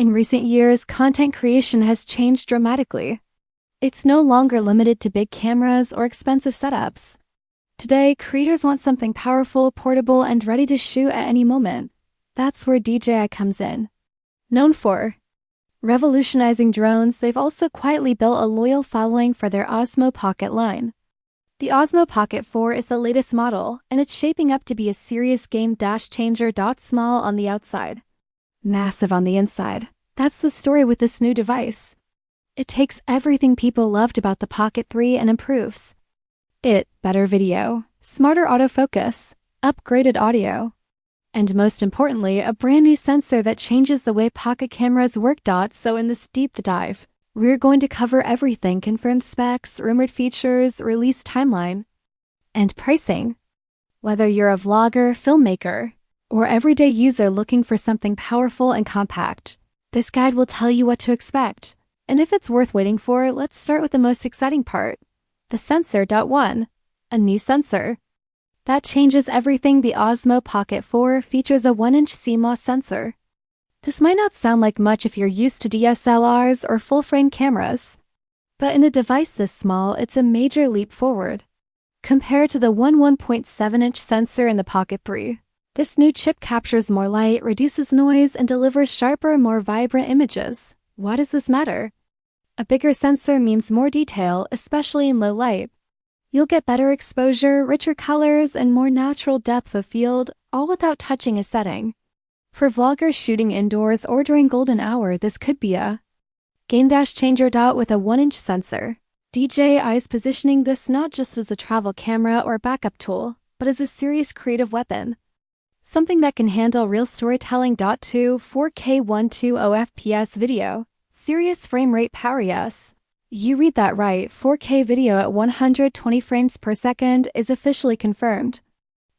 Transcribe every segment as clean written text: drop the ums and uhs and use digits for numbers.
In recent years, content creation has changed dramatically. It's no longer limited to big cameras or expensive setups. Today, creators want something powerful, portable, and ready to shoot at any moment. That's where DJI comes in. Known for revolutionizing drones, they've also quietly built a loyal following for their Osmo Pocket line. The Osmo Pocket 4 is the latest model, and it's shaping up to be a serious game-changer. Small on the outside, massive on the inside. That's the story with this new device. It takes everything people loved about the Pocket 3 and improves it. Better video, smarter autofocus, upgraded audio, and most importantly, a brand new sensor that changes the way pocket cameras work. So in this deep dive, we're going to cover everything: confirmed specs, rumored features, release timeline, and pricing. Whether you're a vlogger, filmmaker, or everyday user looking for something powerful and compact, this guide will tell you what to expect. And if it's worth waiting for, let's start with the most exciting part: the sensor. 1. A new sensor that changes everything. The Osmo Pocket 4 features a 1-inch CMOS sensor. This might not sound like much if you're used to DSLRs or full-frame cameras, but in a device this small, it's a major leap forward. Compared to the 1.7-inch sensor in the Pocket 3, this new chip captures more light, reduces noise, and delivers sharper, more vibrant images. Why does this matter? A bigger sensor means more detail, especially in low light. You'll get better exposure, richer colors, and more natural depth of field, all without touching a setting. For vloggers shooting indoors or during golden hour, this could be a game-changer. With a 1-inch sensor, DJI is positioning this not just as a travel camera or backup tool, but as a serious creative weapon. Something that can handle real storytelling. 2. 4K 120 FPS video, serious frame rate power. Yes, you read that right. 4K video at 120 frames per second is officially confirmed.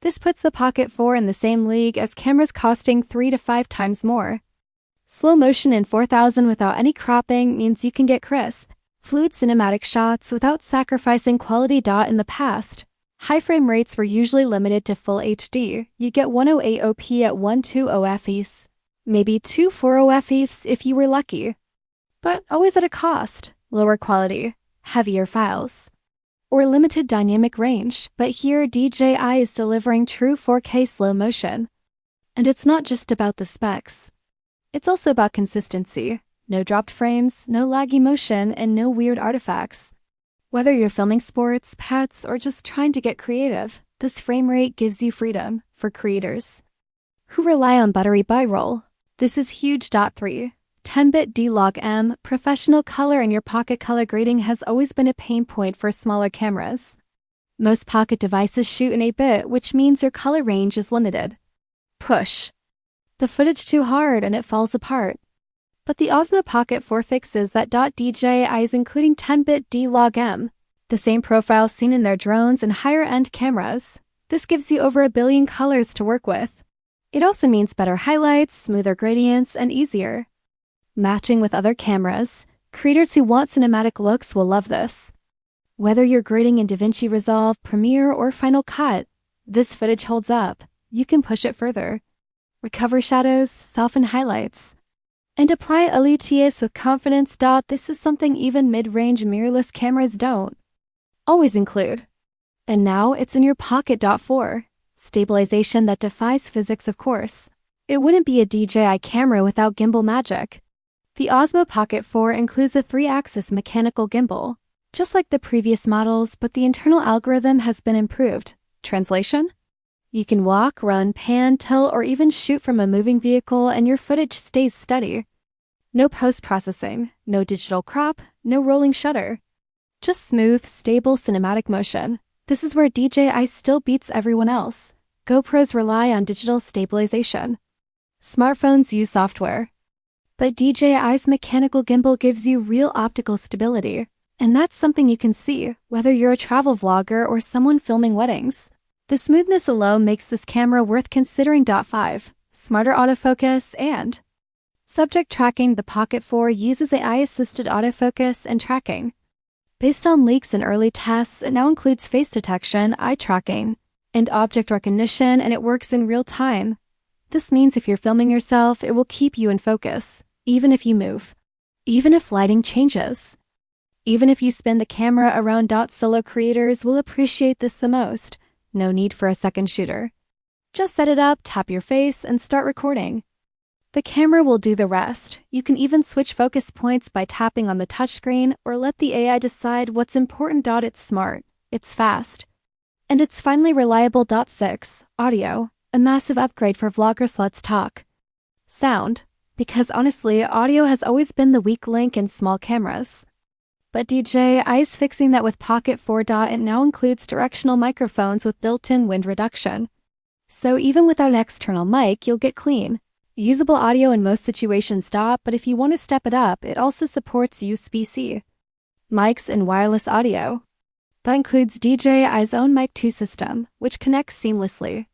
This puts the Pocket 4 in the same league as cameras costing 3 to 5 times more. Slow motion in 4000 without any cropping means you can get crisp, fluid cinematic shots without sacrificing quality. In the past, high frame rates were usually limited to full HD. You get 108p at 120 fps, maybe 240 fps if you were lucky. But always at a cost: lower quality, heavier files, or limited dynamic range. But here, DJI is delivering true 4K slow motion. And it's not just about the specs. It's also about consistency. No dropped frames, no laggy motion, and no weird artifacts. Whether you're filming sports, pets, or just trying to get creative, this frame rate gives you freedom. For creators who rely on buttery bi-roll, this is huge. 3. 10-bit D-Log-M, professional color in your pocket. Color grading has always been a pain point for smaller cameras. Most pocket devices shoot in 8-bit, which means your color range is limited. Push the footage too hard and it falls apart. But the Osmo Pocket 4 fixes that. DJI is including 10-bit D-Log-M, the same profile seen in their drones and higher-end cameras. This gives you over 1 billion colors to work with. It also means better highlights, smoother gradients, and easier matching with other cameras. Creators who want cinematic looks will love this. Whether you're grading in DaVinci Resolve, Premiere, or Final Cut, this footage holds up. You can push it further, recover shadows, soften highlights, and apply LUTs with confidence. This is something even mid-range mirrorless cameras don't always include. And now it's in your Pocket. 4. Stabilization that defies physics. Of course, it wouldn't be a DJI camera without gimbal magic. The Osmo Pocket 4 includes a 3-axis mechanical gimbal, just like the previous models, but the internal algorithm has been improved. Translation? You can walk, run, pan, tilt, or even shoot from a moving vehicle and your footage stays steady. No post-processing, no digital crop, no rolling shutter. Just smooth, stable cinematic motion. This is where DJI still beats everyone else. GoPros rely on digital stabilization. Smartphones use software. But DJI's mechanical gimbal gives you real optical stability. And that's something you can see, whether you're a travel vlogger or someone filming weddings. The smoothness alone makes this camera worth considering. 5. Smarter autofocus and subject tracking. The Pocket 4 uses AI-assisted autofocus and tracking. Based on leaks and early tests, it now includes face detection, eye tracking, and object recognition, and it works in real time. This means if you're filming yourself, it will keep you in focus. even if you move, even if lighting changes, even if you spin the camera around. Solo creators will appreciate this the most. No need for a second shooter. Just set it up, tap your face, and start recording. The camera will do the rest. You can even switch focus points by tapping on the touchscreen or let the AI decide what's important. It's smart, it's fast, and it's finally reliable. 6. Audio, a massive upgrade for vloggers. Let's talk sound, because honestly, audio has always been the weak link in small cameras. But DJI's fixing that with Pocket 4. It now includes directional microphones with built-in wind reduction. So even without an external mic, you'll get clean, usable audio in most situations. But if you want to step it up, it also supports USB-C mics and wireless audio. That includes DJI's own Mic 2 system, which connects seamlessly.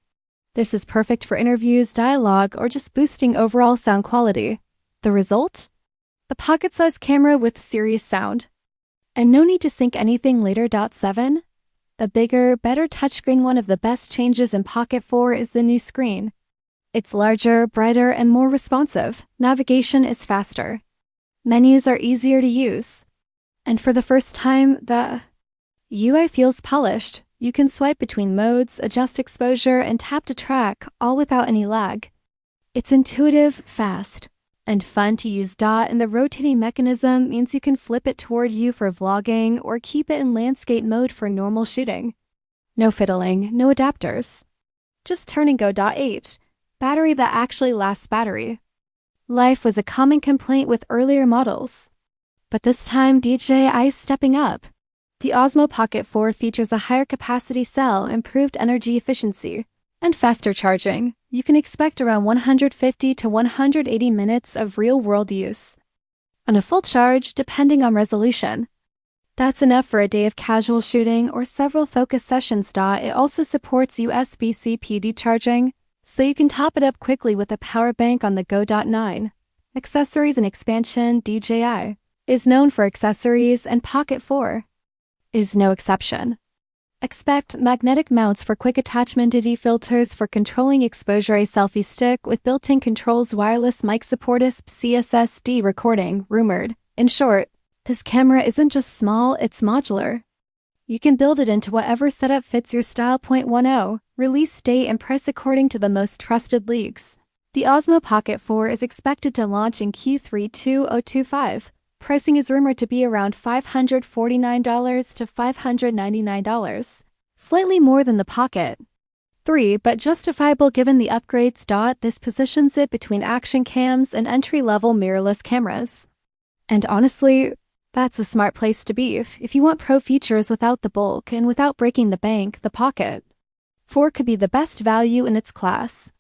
This is perfect for interviews, dialogue, or just boosting overall sound quality. The result? A pocket-sized camera with serious sound. And no need to sync anything later. 7. A bigger, better touchscreen. One of the best changes in Pocket 4 is the new screen. It's larger, brighter, and more responsive. Navigation is faster. Menus are easier to use. And for the first time, the UI feels polished. You can swipe between modes, adjust exposure, and tap to track, all without any lag. It's intuitive, fast, and fun to use. And the rotating mechanism means you can flip it toward you for vlogging or keep it in landscape mode for normal shooting. No fiddling, no adapters. Just turn and go. 8. Battery that actually lasts. Battery life was a common complaint with earlier models, but this time DJI is stepping up. The Osmo Pocket 4 features a higher capacity cell, improved energy efficiency, and faster charging. You can expect around 150 to 180 minutes of real-world use on a full charge, depending on resolution. That's enough for a day of casual shooting or several focus sessions. It also supports USB-C PD charging, so you can top it up quickly with a power bank on the go. 9. Accessories and expansion. DJI is known for accessories, and Pocket 4 is no exception. Expect magnetic mounts for quick attachment, DD filters for controlling exposure, a selfie stick with built-in controls, wireless mic support, CSSD recording, rumored. In short, this camera isn't just small, it's modular. You can build it into whatever setup fits your style. 10. Release date and price according to the most trusted leaks. The Osmo Pocket 4 is expected to launch in Q3 2025. Pricing is rumored to be around $549 to $599, slightly more than the Pocket 3, but justifiable given the upgrades. This positions it between action cams and entry-level mirrorless cameras. And honestly, that's a smart place to be. If you want pro features without the bulk and without breaking the bank, the Pocket 4 could be the best value in its class.